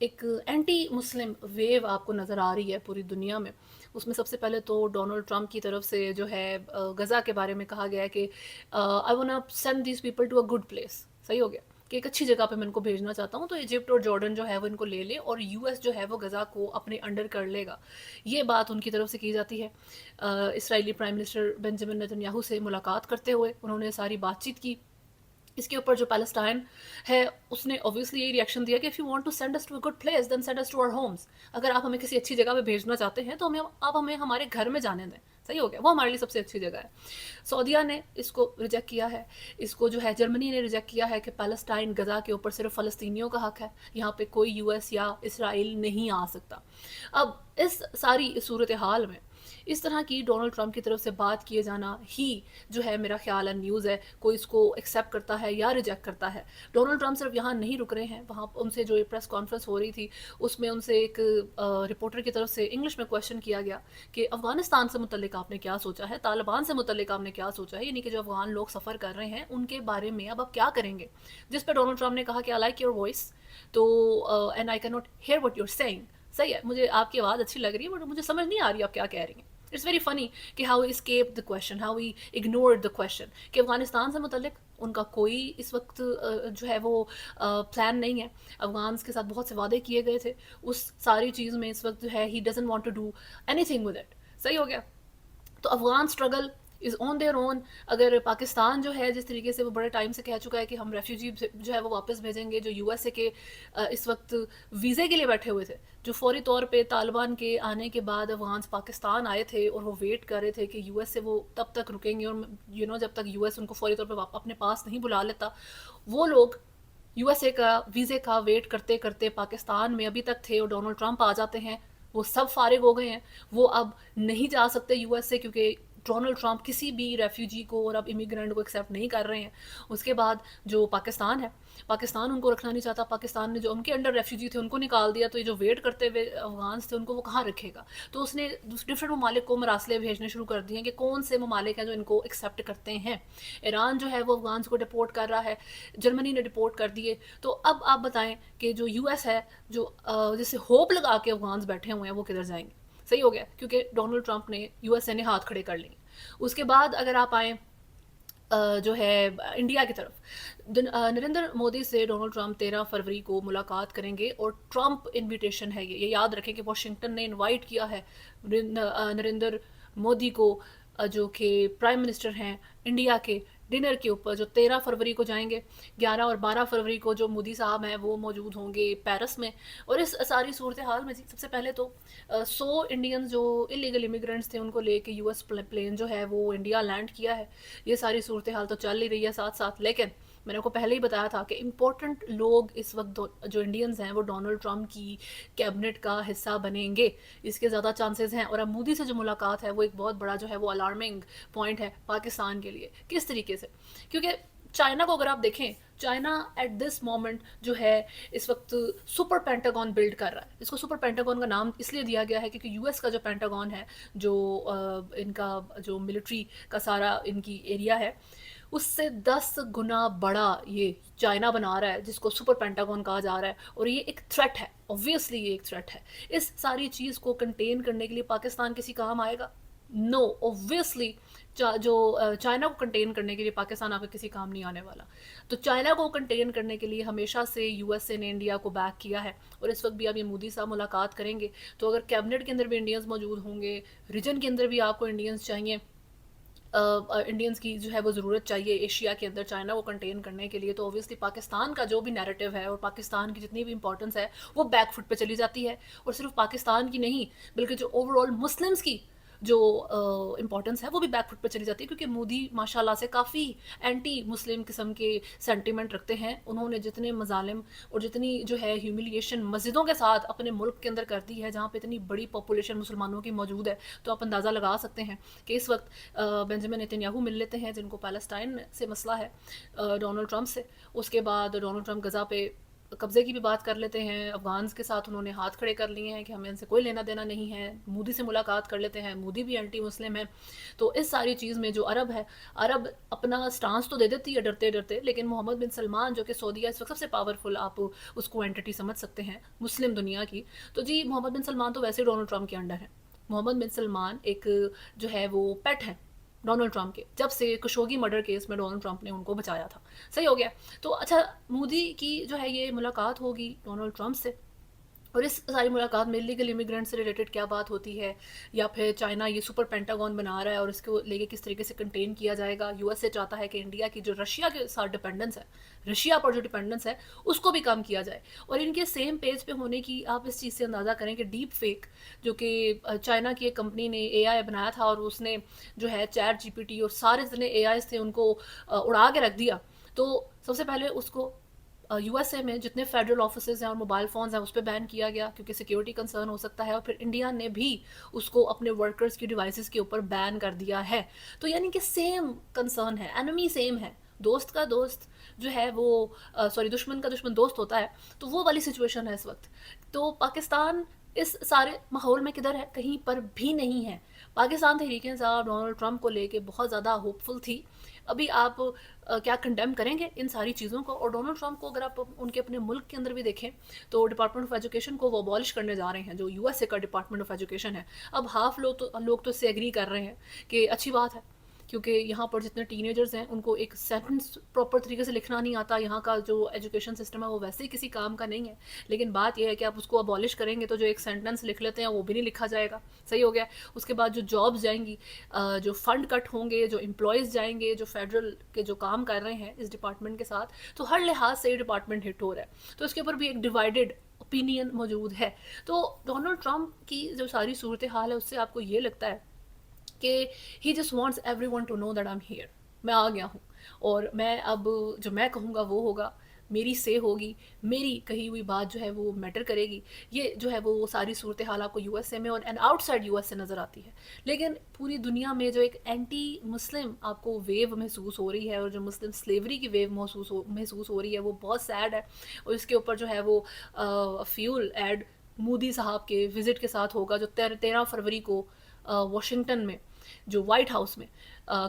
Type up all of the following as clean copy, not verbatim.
ایک اینٹی مسلم ویو آپ کو نظر آ رہی ہے پوری دنیا میں. اس میں سب سے پہلے تو ڈونلڈ ٹرمپ کی طرف سے جو ہے غزہ کے بارے میں کہا گیا ہے کہ I want send these people to a good place. صحیح ہو گیا کہ ایک اچھی جگہ پہ میں ان کو بھیجنا چاہتا ہوں, تو ایجپٹ اور جارڈن جو ہے وہ ان کو لے لے اور یو ایس جو ہے وہ غزہ کو اپنے انڈر کر لے گا. یہ بات ان کی طرف سے کی جاتی ہے. Israeli prime minister Benjamin Netanyahu سے ملاقات کرتے ہوئے انہوں نے ساری بات چیت کی. اس کے اوپر جو پیلسٹائن ہے اس نے اوبویسلی یہی ریئیکشن دیا کہ if you want to send us to a good place then send us to our homes. اگر آپ ہمیں کسی اچھی جگہ پہ بھیجنا چاہتے ہیں تو آپ ہمیں ہمارے گھر میں جانے دیں. صحیح ہو گیا, وہ ہمارے لیے سب سے اچھی جگہ ہے. سعودیہ نے اس کو ریجیکٹ کیا ہے. اس کو جو ہے جرمنی نے ریجیکٹ کیا ہے کہ پیلسٹائن غزہ کے اوپر صرف فلسطینیوں کا حق ہے, یہاں پہ کوئی یو ایس یا اسرائیل نہیں آ سکتا. اب اس ساری صورتحال میں اس طرح کی ڈونلڈ ٹرمپ کی طرف سے بات کیے جانا ہی جو ہے میرا خیال ہے نیوز ہے. کوئی اس کو ایکسیپٹ کرتا ہے یا ریجیکٹ کرتا ہے. ڈونلڈ ٹرمپ صرف یہاں نہیں رک رہے ہیں, وہاں ان سے جو پریس کانفرنس ہو رہی تھی اس میں ان سے ایک رپورٹر کی طرف سے انگلش میں کویشچن کیا گیا کہ افغانستان سے متعلق آپ نے کیا سوچا ہے, طالبان سے متعلق آپ نے کیا سوچا ہے, یعنی کہ جو افغان لوگ سفر کر رہے ہیں ان کے بارے میں اب آپ کیا کریں گے. جس پہ ڈونلڈ ٹرمپ نے کہا کہ I like your voice too and I can not hear what you are saying. صحیح ہے, مجھے آپ کی آواز اچھی لگ رہی ہے بٹ مجھے سمجھ نہیں آ رہی آپ کیا کہہ رہی ہیں. اٹس ویری فنی کہ how he escape the question, how he ignored the question کہ افغانستان سے متعلق ان کا کوئی اس وقت جو ہے وہ پلان نہیں ہے. افغانس کے ساتھ بہت سے وعدے کیے گئے تھے, اس ساری چیز میں اس وقت جو ہے he doesn't want to do anything with it. صحیح ہو گیا. تو Afghan struggle is on their own. اگر پاکستان جو ہے جس طریقے سے وہ بڑے ٹائم سے کہہ چکا ہے کہ ہم ریفیوجی جو ہے وہ واپس بھیجیں گے جو یو ایس اے کے اس وقت ویزے کے لیے بیٹھے ہوئے تھے, جو فوری طور پہ طالبان کے آنے کے بعد افغانس پاکستان آئے تھے اور وہ ویٹ کر رہے تھے کہ یو ایس سے وہ تب تک رکیں گے اور جب تک یو ایس ان کو فوری طور پہ اپنے پاس نہیں بلا لیتا, وہ لوگ یو ایس اے کا ویزے کا ویٹ کرتے کرتے پاکستان میں ابھی تک تھے اور ڈونلڈ ٹرمپ آ جاتے ہیں, وہ سب فارغ ہو گئے ہیں. وہ اب نہیں جا سکتے یو ایس سے کیونکہ ڈونلڈ ٹرمپ کسی بھی ریفیوجی کو اور اب امیگرینٹ کو ایکسیپٹ نہیں کر رہے ہیں. اس کے بعد جو پاکستان ہے, پاکستان ان کو رکھنا نہیں چاہتا. پاکستان نے جو ان کے انڈر ریفیوجی تھے ان کو نکال دیا, تو یہ جو ویٹ کرتے ہوئے افغانس تھے ان کو وہ کہاں رکھے گا. تو اس نے ڈفرینٹ ممالک کو مراسلے بھیجنے شروع کر دیے کہ کون سے ممالک ہیں جو ان کو ایکسیپٹ کرتے ہیں. ایران جو ہے وہ افغانس کو ڈپورٹ کر رہا ہے, جرمنی نے ڈپورٹ کر دیے. تو اب آپ بتائیں کہ جو یو ایس ہے جو جسے ہوپ لگا کے افغانس بیٹھے ہوئے ہیں وہ کدھر جائیں گے. صحیح ہو گیا, کیونکہ ڈونلڈ ٹرمپ نے یو ایس اے نے ہاتھ کھڑے کر لیے. اس کے بعد اگر آپ آئیں جو ہے انڈیا کی طرف, نریندر مودی سے ڈونلڈ ٹرمپ 13 فروری کو ملاقات کریں گے اور ٹرمپ انویٹیشن ہے. یہ یاد رکھیں کہ واشنگٹن نے انوائٹ کیا ہے نریندر مودی کو جو کہ پرائم منسٹر ہیں انڈیا کے, ڈنر کے اوپر جو 13 فروری کو جائیں گے. 11 اور 12 فروری کو جو مودی صاحب ہیں وہ موجود ہوں گے پیرس میں. اور اس ساری صورتحال میں سب سے پہلے تو 100 انڈینز جو انلیگل امیگرینٹس تھے ان کو لے کے یو ایس پلین جو ہے وہ انڈیا لینڈ کیا ہے. یہ ساری صورتحال تو چل ہی رہی ہے ساتھ ساتھ, لیکن میں نے کو پہلے ہی بتایا تھا کہ امپورٹنٹ لوگ اس وقت جو انڈینز ہیں وہ ڈونلڈ ٹرمپ کی کیبنٹ کا حصہ بنیں گے, اس کے زیادہ چانسز ہیں. اور اب مودی سے جو ملاقات ہے وہ ایک بہت بڑا جو ہے وہ الارمنگ پوائنٹ ہے پاکستان کے لیے. کس طریقے سے, کیونکہ چائنا کو اگر آپ دیکھیں, چائنا ایٹ دس مومنٹ جو ہے اس وقت سپر پینٹاگون بلڈ کر رہا ہے. اس کو سپر پینٹاگون کا نام اس لیے دیا گیا ہے کیونکہ یو ایس کا جو پینٹاگون ہے, جو ان کا جو ملٹری کا سارا ان کی ایریا ہے, اس سے 10 گنا بڑا یہ چائنا بنا رہا ہے جس کو سپر پینٹاگون کہا جا رہا ہے. اور یہ ایک تھریٹ ہے, اوبویسلی یہ ایک تھریٹ ہے. اس ساری چیز کو کنٹین کرنے کے لیے پاکستان کسی کام آئے گا؟ نو, اوبویسلی جو چائنا کو کنٹین کرنے کے لیے پاکستان آپ کا کسی کام نہیں آنے والا. تو چائنا کو کنٹین کرنے کے لیے ہمیشہ سے یو ایس اے نے انڈیا کو بیک کیا ہے, اور اس وقت بھی اب یہ مودی صاحب ملاقات کریں گے تو اگر کیبنٹ کے اندر بھی انڈینز موجود ہوں گے, ریجن کے اندر بھی آپ کو انڈینز چاہیے, انڈینز کی جو ہے وہ ضرورت چاہیے ایشیا کے اندر چائنا کو کنٹین کرنے کے لیے, تو اوبویسلی پاکستان کا جو بھی نیریٹو ہے اور پاکستان کی جتنی بھی امپورٹنس ہے وہ بیک فٹ پہ چلی جاتی ہے. اور صرف پاکستان کی نہیں بلکہ جو اوور آل مسلمس کی جو امپورٹنس ہے وہ بھی بیک فٹ پہ چلی جاتی ہے, کیونکہ مودی ماشاء اللہ سے کافی اینٹی مسلم قسم کے سینٹیمنٹ رکھتے ہیں. انہوں نے جتنے مظالم اور جتنی جو ہے ہیوملیشن مسجدوں کے ساتھ اپنے ملک کے اندر کر دی ہے جہاں پہ اتنی بڑی پاپولیشن مسلمانوں کی موجود ہے, تو آپ اندازہ لگا سکتے ہیں کہ اس وقت بنجامن نیتن یاہو مل لیتے ہیں جن کو پیلسٹائن سے مسئلہ ہے ڈونلڈ ٹرمپ سے. اس کے بعد ڈونلڈ ٹرمپ غزہ پہ قبضے کی بھی بات کر لیتے ہیں، افغانز کے ساتھ انہوں نے ہاتھ کھڑے کر لیے ہیں کہ ہمیں ان سے کوئی لینا دینا نہیں ہے، مودی سے ملاقات کر لیتے ہیں، مودی بھی اینٹی مسلم ہے. تو اس ساری چیز میں جو عرب ہے، عرب اپنا سٹانس تو دے دیتی ہے ڈرتے ڈرتے، لیکن محمد بن سلمان جو کہ سعودیہ اس وقت سب سے پاورفل آپ اس کو اینٹی سمجھ سکتے ہیں مسلم دنیا کی، تو جی محمد بن سلمان تو ویسے ڈونلڈ ٹرمپ کے انڈر ہے. محمد بن سلمان ایک جو ہے وہ پیٹ ہے ڈونلڈ ٹرمپ کے، جب سے کشوگی مرڈر کیس میں ڈونلڈ ٹرمپ نے ان کو بچایا تھا. صحیح ہو گیا. تو اچھا، مودی کی جو ہے یہ ملاقات ہوگی ڈونلڈ ٹرمپ سے، اور اس ساری ملاقات میں لیگل امیگرینٹ سے ریلیٹڈ کیا بات ہوتی ہے، یا پھر چائنا یہ سپر پینٹاگون بنا رہا ہے اور اس کو لے کے کس طریقے سے کنٹین کیا جائے گا. یو ایس اے چاہتا ہے کہ انڈیا کی جو رشیا کے ساتھ ڈپینڈنس ہے، رشیا پر جو ڈپینڈنس ہے اس کو بھی کم کیا جائے. اور ان کے سیم پیج پہ ہونے کی آپ اس چیز سے اندازہ کریں کہ ڈیپ فیک جو کہ چائنا کی ایک کمپنی نے اے آئی بنایا تھا، اور اس نے جو ہے چیٹ جی پی ٹی اور سارے جتنے اے آئیز تھے ان کو اڑا کے رکھ دیا. تو سب سے پہلے اس کو یو ایس اے میں جتنے فیڈرل آفیسز ہیں اور موبائل فونز ہیں اس پہ بین کیا گیا کیونکہ سیکیورٹی کنسرن ہو سکتا ہے، اور پھر انڈیا نے بھی اس کو اپنے ورکرز کی ڈیوائسز کے اوپر بین کر دیا ہے. تو یعنی کہ سیم کنسرن ہے، اینمی سیم ہے، دوست کا دوست جو ہے وہ سوری دشمن کا دشمن دوست ہوتا ہے. تو وہ والی سچویشن ہے اس وقت. تو پاکستان اس سارے ماحول میں کدھر ہے؟ کہیں پر بھی نہیں ہے. پاکستان تحریک انصاف ڈونلڈ ٹرمپ کو لے کے بہت زیادہ ہوپ فل تھی. ابھی آپ کیا کنڈیم کریں گے ان ساری چیزوں کو؟ اور ڈونلڈ ٹرمپ کو اگر آپ ان کے اپنے ملک کے اندر بھی دیکھیں تو ڈپارٹمنٹ آف ایجوکیشن کو وہ ابالش کرنے جا رہے ہیں، جو یو ایس اے کا ڈپارٹمنٹ آف ایجوکیشن ہے. اب ہاف لوگ تو اس سے ایگری کر رہے ہیں کہ اچھی بات ہے، کیونکہ یہاں پر جتنے ٹین ایجرز ہیں ان کو ایک سینٹنس پراپر طریقے سے لکھنا نہیں آتا. یہاں کا جو ایجوکیشن سسٹم ہے وہ ویسے ہی کسی کام کا نہیں ہے. لیکن بات یہ ہے کہ آپ اس کو ابالش کریں گے تو جو ایک سینٹنس لکھ لیتے ہیں وہ بھی نہیں لکھا جائے گا. صحیح ہو گیا. اس کے بعد جو جابز جائیں گی، جو فنڈ کٹ ہوں گے، جو امپلائیز جائیں گے جو فیڈرل کے جو کام کر رہے ہیں اس ڈپارٹمنٹ کے ساتھ، تو ہر لحاظ سے یہ ڈپارٹمنٹ ہٹ ہو رہا ہے. تو اس کے اوپر بھی ایک ڈیوائڈیڈ اوپینین موجود ہے. تو ڈونلڈ ٹرمپ کی جو ساری صورتحال ہے اس سے آپ کو یہ لگتا ہے کہ he just wants everyone to know that I am here, میں آ گیا ہوں، اور میں اب جو میں کہوں گا وہ ہوگا، میری سے ہوگی، میری کہی ہوئی بات جو ہے وہ میٹر کرے گی. یہ جو ہے وہ ساری صورتحال آپ کو یو ایس اے میں اور آؤٹ سائڈ یو ایس سے نظر آتی ہے. لیکن پوری دنیا میں جو ایک اینٹی مسلم آپ کو ویو محسوس ہو رہی ہے، اور جو مسلم سلیوری کی ویو محسوس ہو رہی ہے، وہ بہت سیڈ ہے. اور اس کے اوپر جو ہے وہ فیول ایڈ مودی صاحب کے وزٹ کے ساتھ ہوگا، جو 13 فروری کو واشنگٹن میں جو وائٹ ہاؤس میں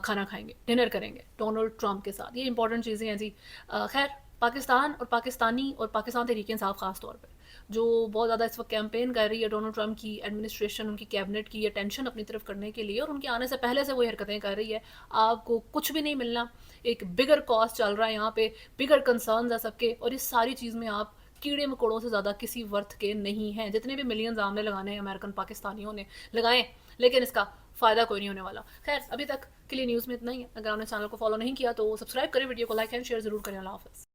کھانا کھائیں گے، ڈنر کریں گے ڈونلڈ ٹرمپ کے ساتھ. یہ امپورٹنٹ چیزیں ہیں جی. خیر، پاکستان اور پاکستانی اور پاکستان تحریک انصاف خاص طور پہ جو بہت زیادہ اس وقت کیمپین کر رہی ہے ڈونلڈ ٹرمپ کی ایڈمنسٹریشن، ان کی کیبنٹ کی اٹینشن اپنی طرف کرنے کے لیے، اور ان کے آنے سے پہلے سے وہ حرکتیں کر رہی ہے. آپ کو کچھ بھی نہیں ملنا، ایک بگر کاسٹ چل رہا ہے یہاں پہ، بگر کنسرنز ہیں سب کے، اور اس ساری چیز میں آپ کیڑے مکوڑوں سے زیادہ کسی ورتھ کے نہیں ہیں. جتنے بھی ملینز آمنے لگانے ہیں امریکن پاکستانیوں نے لگائیں، لیکن اس کا فائدہ کوئی نہیں ہونے والا. خیر، ابھی تک کے لیے نیوز میں اتنا ہی ہے. اگر آپ نے چینل کو فالو نہیں کیا تو سبسکرائب کریں، ویڈیو کو لائک اینڈ شیئر ضرور کریں. اللہ حافظ.